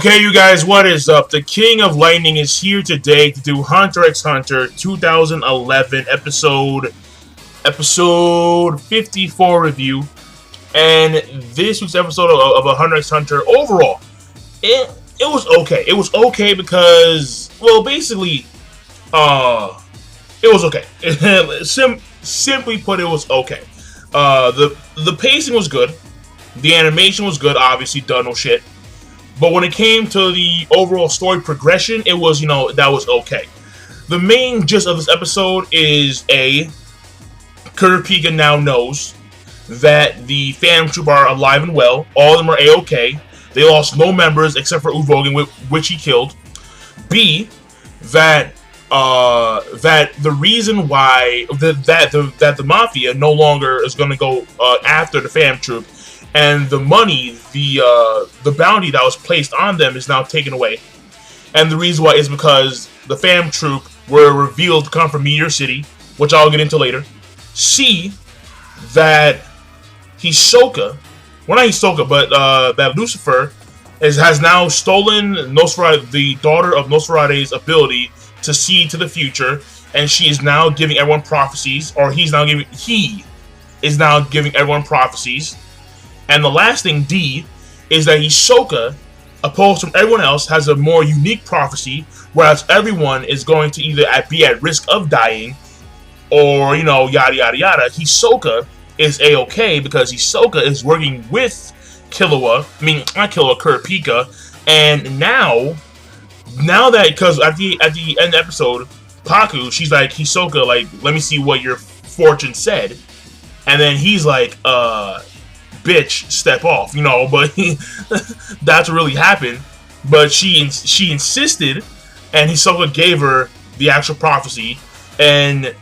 Okay, you guys, what is up? The King of Lightning is here today to do Hunter x Hunter 2011 episode 54 review. And this week's episode of Hunter x Hunter overall, it was okay. It was okay because, well, basically, it was okay. Simply put, it was okay. The pacing was good. The animation was good. Obviously, done no shit. But when it came to the overall story progression, it was, that was okay. The main gist of this episode is Kurapika now knows that the Phantom Troupe are alive and well. All of them are A-okay. They lost no members except for Uvogan, which he killed. B, that the reason why that the Mafia no longer is going to go after the Phantom Troupe, and the money, the bounty that was placed on them is now taken away. And the reason why is because the Phantom Troupe were revealed to come from Meteor City, which I'll get into later. C, that Hisoka, well, not Hisoka, but that Lucifer has now stolen the daughter of Nosferate's ability to see to the future, and she is now giving everyone prophecies, or he is now giving everyone prophecies. And the last thing, D, is that Hisoka, opposed from everyone else, has a more unique prophecy, whereas everyone is going to either be at risk of dying, or, yada yada yada. Hisoka is A-okay because Hisoka is working with Kurapika, and now that, because at the end of the episode, Paku, she's like, Hisoka, like, let me see what your fortune said, and then he's like, bitch, step off, but that's what really happened. But she insisted, and Hisoka gave her the actual prophecy, and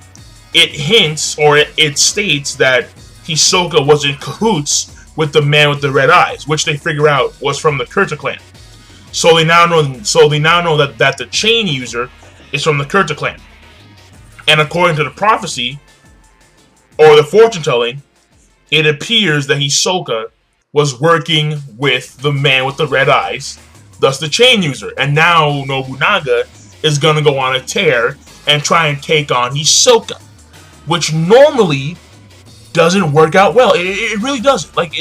it hints, or it states that Hisoka was in cahoots with the man with the red eyes, which they figure out was from the Kurta clan. So they now know that the chain user is from the Kurta clan. And according to the prophecy, or the fortune telling, it appears that Hisoka was working with the man with the red eyes, thus the chain user. And now Nobunaga is going to go on a tear and try and take on Hisoka, which normally doesn't work out well. It really doesn't. Like,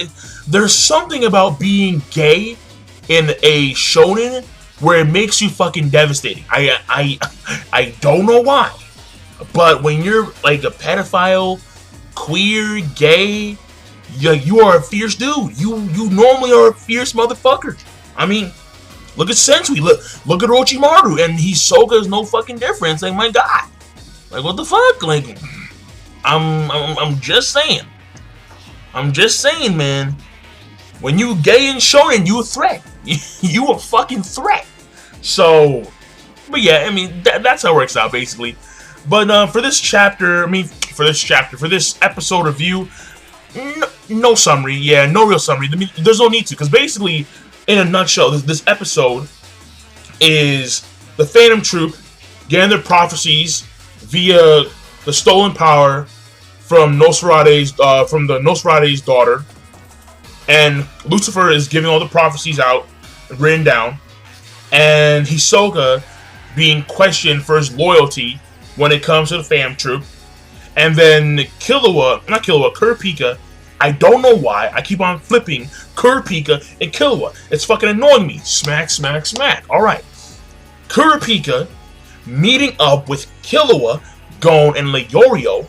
there's something about being gay in a shonen where it makes you fucking devastating. I don't know why, but when you're like a pedophile, queer, gay, you are a fierce dude. You normally are a fierce motherfucker. I mean, look at Sensui, look at Orochimaru, and Hisoka is no fucking difference. Like, my God, like, what the fuck? Like, I'm just saying. Man. When you gay and shonen, you a threat. You a fucking threat. So, but yeah, I mean, that's how it works out basically. But for this episode review, no summary. Yeah, no real summary. There's no need to, because basically, in a nutshell, this episode is the Phantom Troupe getting their prophecies via the stolen power from the Nosferate's daughter, and Lucifer is giving all the prophecies out, written down, and Hisoka being questioned for his loyalty when it comes to the Phantom Troupe. And then Kurapika, I don't know why, I keep on flipping Kurapika and Killua. It's fucking annoying me. Smack, smack, smack. Alright. Kurapika meeting up with Killua, Gon, and Leorio.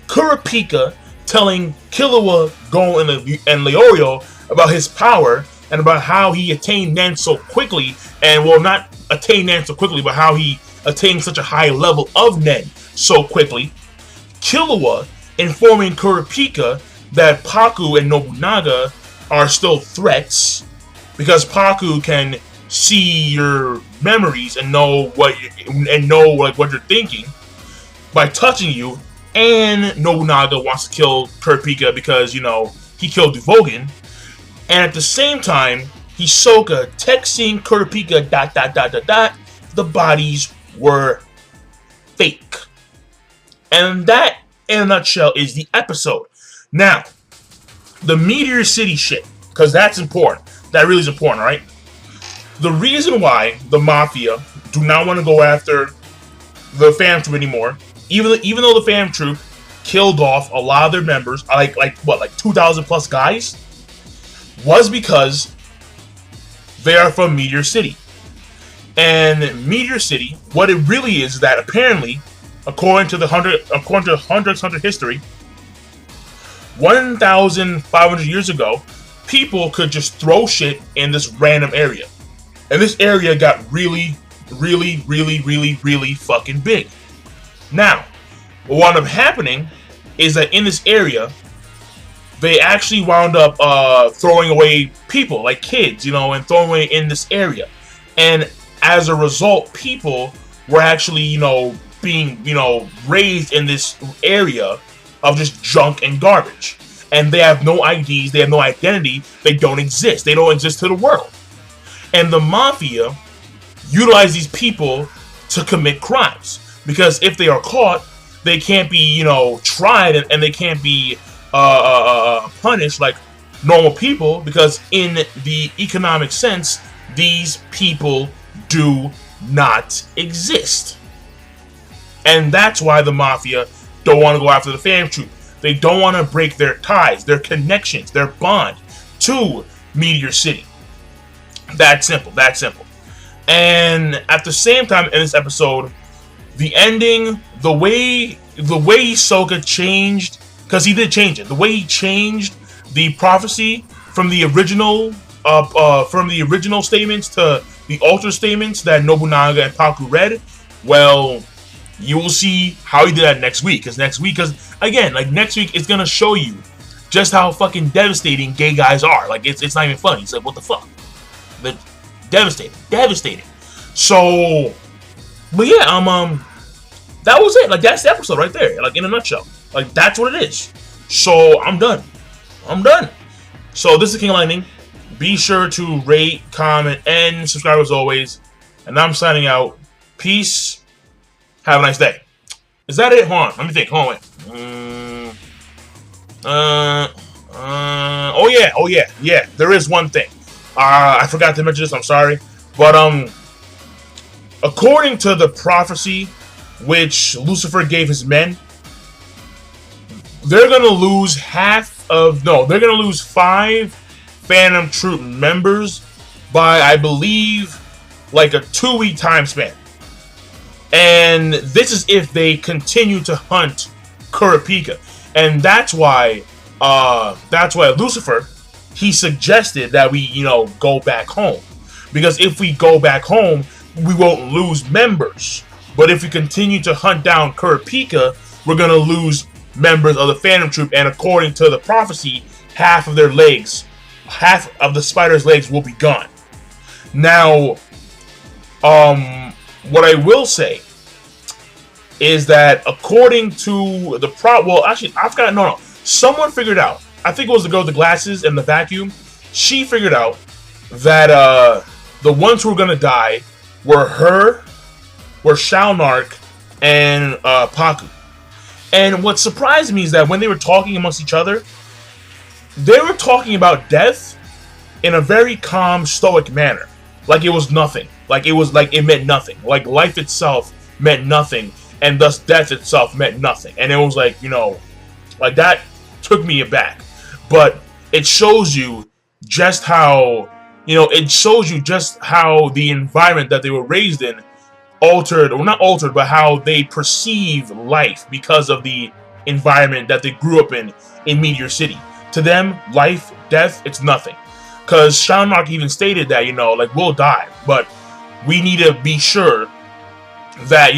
Kurapika telling Killua, Gon, and Leorio about his power and about how he attained Nen so quickly, and well, not attained Nen so quickly, but how he attained such a high level of Nen so quickly. Killua informing Kurapika that Paku and Nobunaga are still threats because Paku can see your memories and know what you're thinking by touching you, and Nobunaga wants to kill Kurapika because he killed Uvogan. And at the same time, Hisoka texting Kurapika ... the bodies were fake. And that, in a nutshell, is the episode. Now, the Meteor City shit, because that's important. That really is important, right? The reason why the Mafia do not want to go after the Phantom Troupe anymore, even though the Phantom Troupe killed off a lot of their members, like 2,000 plus guys, was because they are from Meteor City. And Meteor City, what it really is that apparently, according to Hunter history, 1,500 years ago, people could just throw shit in this random area. And this area got really, really, really, really, really fucking big. Now, what wound up happening is that in this area, they actually wound up throwing away people, like kids, and throwing away in this area. And as a result, people were actually, being, raised in this area of just junk and garbage. And they have no IDs, they have no identity, they don't exist to the world. And the Mafia utilize these people to commit crimes. Because if they are caught, they can't be, tried and they can't be punished like normal people. Because in the economic sense, these people do not exist. And that's why the Mafia don't want to go after the Phantom Troupe. They don't want to break their ties, their connections, their bond to Meteor City. That simple. And at the same time in this episode, the ending, the way Hisoka changed, because he did change it. The way he changed the prophecy from the original statements to the altered statements that Nobunaga and Paku read, well, you will see how he did that next week. Because next week is gonna show you just how fucking devastating gay guys are. Like it's not even funny. It's like, what the fuck? But devastating. So, but yeah, that was it. Like that's the episode right there. Like in a nutshell. Like that's what it is. So I'm done. So this is King Lightning. Be sure to rate, comment, and subscribe as always. And I'm signing out. Peace. Have a nice day. Is that it? Hold on. Let me think. Hold on. Oh yeah. There is one thing. I forgot to mention this. I'm sorry. But according to the prophecy which Lucifer gave his men, they're gonna lose they're gonna lose 5 Phantom Troupe members by, I believe, like a 2-week time span. And this is if they continue to hunt Kurapika. And that's why Lucifer, he suggested that we, go back home. Because if we go back home, we won't lose members. But if we continue to hunt down Kurapika, we're going to lose members of the Phantom Troupe. And according to the prophecy, half of the spider's legs will be gone. Now, what I will say is that according to the someone figured out, I think it was the girl with the glasses and the vacuum, she figured out that the ones who were gonna die were Shalnark and Paku. And what surprised me is that when they were talking amongst each other, they were talking about death in a very calm, stoic manner. Like it was nothing. Like it meant nothing. Like life itself meant nothing, and thus death itself meant nothing. And it was like, like that took me aback. But it shows you just how, the environment that they were raised in altered, or not altered, but how they perceive life because of the environment that they grew up in Meteor City. To them, life, death, it's nothing. Because Shalnark even stated that, we'll die, but we need to be sure that,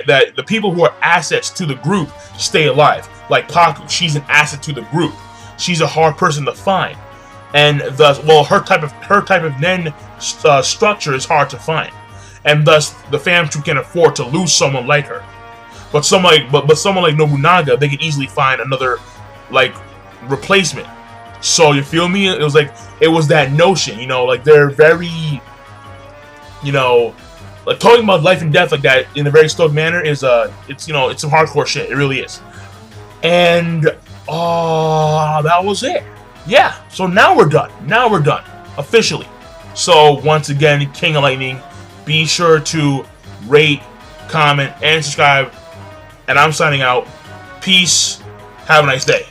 that the people who are assets to the group stay alive. Like Paku, she's an asset to the group. She's a hard person to find. And thus, her type of Nen structure is hard to find. And thus, the Phantom Troupe can afford to lose someone like her. But someone like Nobunaga, they can easily find another, replacement. So, you feel me? It was that notion, they're very, talking about life and death like that in a very stoic manner is, it's some hardcore shit. It really is. And, that was it. Yeah, so now we're done. Officially. So once again, King of Lightning, be sure to rate, comment, and subscribe. And I'm signing out. Peace. Have a nice day.